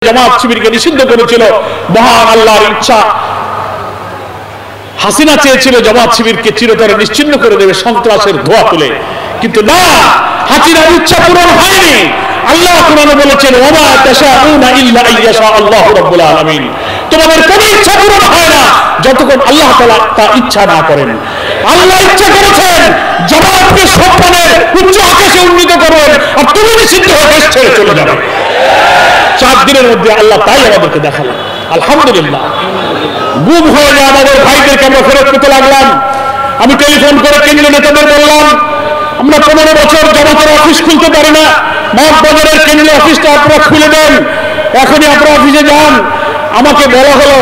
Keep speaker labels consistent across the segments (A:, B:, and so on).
A: জামাত শিবিরকে নিষিদ্ধ করেছিল, মহান আল্লাহর ইচ্ছা হাসিনা চেয়েছিল জামাত শিবিরকে চিরতরে নিশ্চিহ্ন করে দেবে সন্ত্রাসের ধোঁয়া তুলে, কিন্তু না, হাসিনার ইচ্ছা পূরণ হয়নি। আল্লাহ কোরআনে বলেছেন, ওয়া মা তাশাউনা ইল্লা আইয়াশা আল্লাহু রাব্বুল আলামিন, তোমাদের কোনো ইচ্ছা পূরণ হয় না যতক্ষণ আল্লাহ তাআলা তা ইচ্ছা না করেন। আল্লাহ ইচ্ছা করেছেন জামাতকে সম্মানের উচ্চ আকাশে উন্নীত করবেন, আর তুমি নিষিদ্ধ হয়ে দেশ ছেড়ে চলে যাবে। 4 দিনের মধ্যে আল্লাহ তাই আমাদেরকে দেখালেন। আলহামদুলিল্লাহ। গুম হয়ে যায় আমাদের ভাইদেরকে আমরা ফেরত পেতে লাগলাম। আমি টেলিফোন করে কেন্দ্রীয় নেতাদের বললাম, আমরা 15 বছর জামাতের অফিস খুলতে পারি না, মগবাজারের কেন্দ্রীয় অফিসটা আপনারা খুলে দেন, এখনই আপনারা অফিসে যান। আমাকে বলা হলো,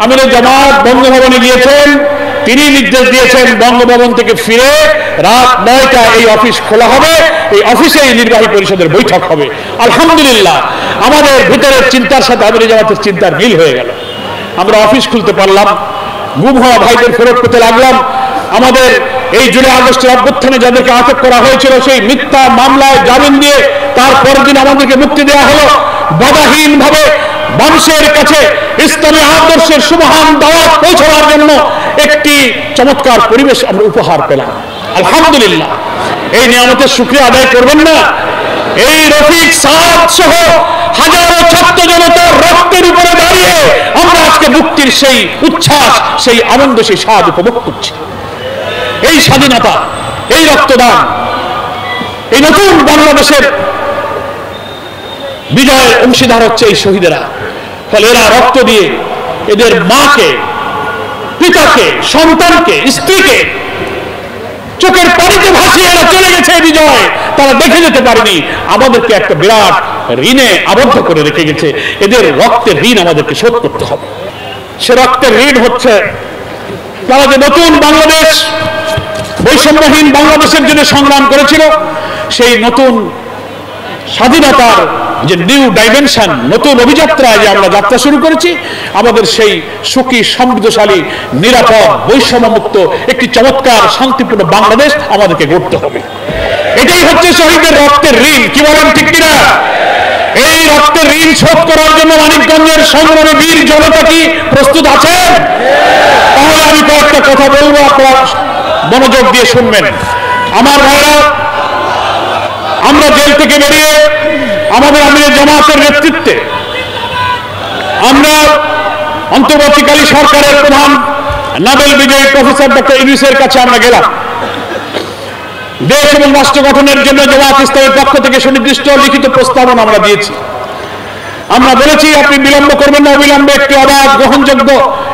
A: আমিরে জামাত বঙ্গভবনে গিয়েছেন, তিনি নির্দেশ দিয়েছেন বঙ্গভবন থেকে ফিরে রাত 9টায় এই অফিস খোলা হবে, এই অফিসে এই নির্বাহী পরিষদের বৈঠক হবে। আলহামদুলিল্লাহ, আমাদের ভিতরের চিন্তার সাথে আমিরে জামাতের চিন্তার মিল হয়ে গেল। আমরা অফিস খুলতে পারলাম, গুম হওয়া ভাইদের ফেরত পেতে লাগলাম। আমাদের এই জুলাই আগস্টের অভ্যুত্থানে যাদেরকে আটক করা হয়েছিল সেই মিথ্যা মামলায় জামিন দিয়ে তারপরের দিন আমাদেরকে মুক্তি দেওয়া হলো। বাধাহীন ভাবে মানুষের কাছে ইসলামী আদর্শের সুমহান দাওয়াত পৌঁছানোর জন্য একটি চমৎকার পরিবেশ আমরা উপহার পেলাম। আলহামদুলিল্লাহ। এই নিয়ামতের শুকরিয়া আদায় করবেন না? এই রফিক সাদ সহ হাজারো ছাত্র জনতার রক্তের উপরে দাঁড়িয়ে আমরা আজকে মুক্তির সেই উচ্ছ্বাস, সেই আনন্দ, সেই স্বাদ উপভোগ করছি। এই স্বাধীনতা, এই রক্তদান, এই নতুন বাংলাদেশের বিজয়ের অংশীদার হচ্ছে এই শহীদেরা। ফলে এরা রক্ত দিয়ে এদের মাকে, পিতাকে, সন্তানকে, স্ত্রীকে চোখের পানিতে ভাসিয়ে এরা চলে গেছে। বিজয় তারা দেখে যেতে পারেনি, আমাদেরকে একটা বিরাট ঋণে আবদ্ধ করে রেখে গেছে। এদের রক্তের ঋণ আমাদেরকে শোধ করতে হবে। সে রক্তের ঋণ হচ্ছে তারা যে নতুন বাংলাদেশ, বৈষম্যহীন বাংলাদেশের জন্য সংগ্রাম করেছিল, সেই নতুন স্বাধীনতার যে নিউ ডাইমেনশন, নতুন অভিযাত্রায় যে আমরা যাত্রা শুরু করেছি, আমাদের সেই সুখী, সমৃদ্ধশালী, নিরাপদ, বৈষম্যমুক্ত একটি চমৎকার শান্তিপূর্ণ বাংলাদেশ আমাদেরকে গড়তে হবে। এটাই হচ্ছে শহীদের রক্তের ঋণ। কি বলেন, ঠিক কিনা? এই রক্তের ঋণ শোধ করার জন্য মানিকগঞ্জের সংগ্রামী বীর জনতা কি প্রস্তুত আছেন? তাহলে আমি কয়েকটা কথা বলবো, আপনারা মনোযোগ দিয়ে শুনবেন। আমার ভাইরা, আমরা জেল থেকে বেরিয়ে আমাদের আমিরে জামাতের নেতৃত্বে আমরা অন্তর্বর্তীকালীন সরকারের প্রধান নোবেল বিজয়ী প্রফেসর ডক্টর ইউনূসের কাছে আমরা গেলাম। দেশ এবং রাষ্ট্র গঠনের জন্য জামাত ইসলামের পক্ষ থেকে সুনির্দিষ্ট লিখিত প্রস্তাবনা আমরা দিয়েছি। আমরা বলেছি, আপনি বিলম্ব করবেন না, অবিলম্বে একটি অবাধ, গ্রহণযোগ্য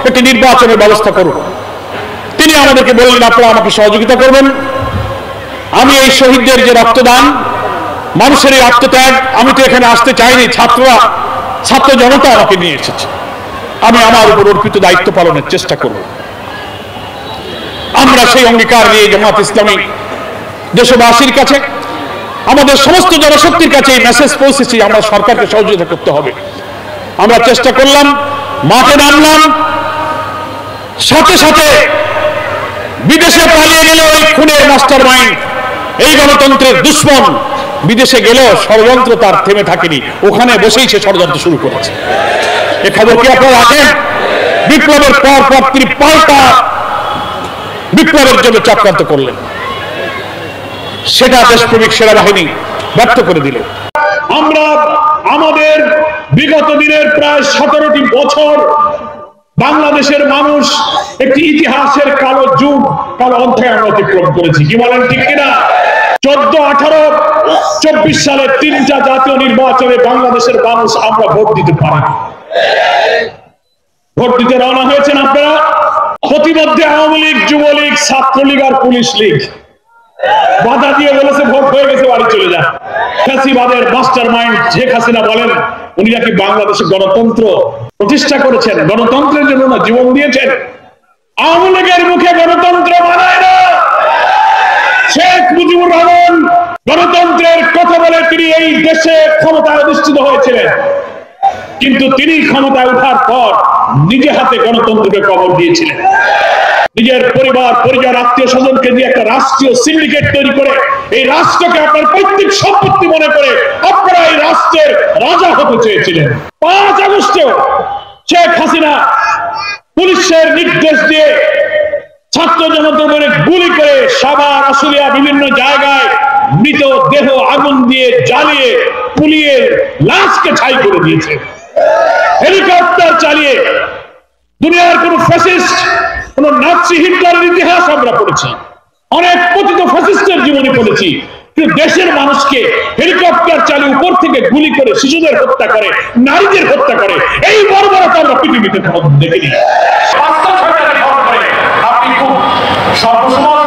A: একটি নির্বাচনের ব্যবস্থা করুন। তিনি আমাদেরকে বললেন, আপনারা আমাকে সহযোগিতা করবেন। আমি এই শহীদদের যে রক্তদান, মানুষের এই আত্মত্যাগ, আমি তো এখানে আসতে চাইনি, ছাত্র জনতা আমাকে নিয়ে এসেছে। আমি আমার উপর অর্পিত দায়িত্ব পালনের চেষ্টা করব। আমরা সেই অঙ্গীকার নিয়ে জামাত ইসলামী দেশবাসীর কাছে, আমাদের সমস্ত জনশক্তির কাছে এই মেসেজ পৌঁছেছি, আমরা সরকারকে সহযোগিতা করতে হবে। আমরা চেষ্টা করলাম, মাঠে নামলাম। সাথে সাথে বিদেশে পালিয়ে গেল ওই খুনের মাস্টার মাইন্ড, এই গণতন্ত্রের দুশ্মন বিদেশে গেলেও ষড়যন্ত্র তার থেমে থাকেনি, ওখানে বসেই সে ষড়যন্ত্র শুরু করেছে। এ খবর কি আপনারা রাখেন? বিপ্লবের পর তিনি পাল্টা বিপ্লবের জন্য চক্রান্ত করলেন, সেটা দেশপ্রেমিক সেনাবাহিনী ব্যর্থ করে দিল। আমরা আমাদের বিগত দিনের প্রায় 17টি বছর বাংলাদেশের মানুষ একটি ইতিহাসের কালো যুগ, কালো অধ্যায় আমরা অতিক্রম করেছি। কি বলেন, ঠিক কিনা? 14, 18, 24 সালে 3টা জাতীয় নির্বাচনে বাংলাদেশের মানুষ আমরা ভোট দিতে পারি। ভোট দিতে রওনা হয়েছেন আপনারা। প্রতিমধ্যে আওয়ামী লীগ, যুবলীগ, ছাত্রলীগ আর পুলিশ লীগ বাধা দিয়ে বলেছে ভোট হয়ে গেছে, বাড়ি চলে যান। ফ্যাসিবাদের মাস্টার মাইন্ড শেখ হাসিনা বলেন, উনি নাকি বাংলাদেশে গণতন্ত্র প্রতিষ্ঠা করেছেন, গণতন্ত্রের জন্য না জীবন দিয়েছেন। আওয়ামী লীগের মুখে গণতন্ত্র মানায় না। শেখ মুজিবুর রহমান গণতন্ত্রের কথা বলে তিনি এই দেশে ক্ষমতায় অধিষ্ঠিত হয়েছিলেন, কিন্তু তিনি ক্ষমতায় ওঠার পর নিজে হাতে গণতন্ত্রকে কবর দিয়েছিলেন। নিজের পরিবার পরিজন আত্মীয় স্বজনকে দিয়ে একটা রাষ্ট্রীয় সিন্ডিকেট তৈরি করে এই রাষ্ট্রকে আপনার পৈতৃক সম্পত্তি মনে করে আপনারা এই রাষ্ট্রের রাজা হতে চেয়েছিলেন। 5 আগস্টেও শেখ হাসিনা পুলিশের নির্দেশ দিয়ে ছাত্র জনতার গুলি করে সাভার আশুলিয়া বিভিন্ন জায়গায় মৃত দেহ আগুন দিয়ে জ্বালিয়ে পুলিয়ে লাশকে ছাই করে দিয়েছে। হেলিকপ্টার চালিয়ে দুনিয়ার কোন ফ্যাসিস্ট কোন নাৎসি হিটলারের ইতিহাস আমরা পড়েছি, অনেক পতিত ফ্যাসিস্টের জীবনী পড়েছি, কিন্তু দেশের মানুষকে হেলিকপ্টার চালিয়ে উপর থেকে গুলি করে শিশুদের হত্যা করে, নারীদের হত্যা করে, এই বর্বরতা আমরা পৃথিবীতে দেখিনি। আপনি খুব সর্বসময়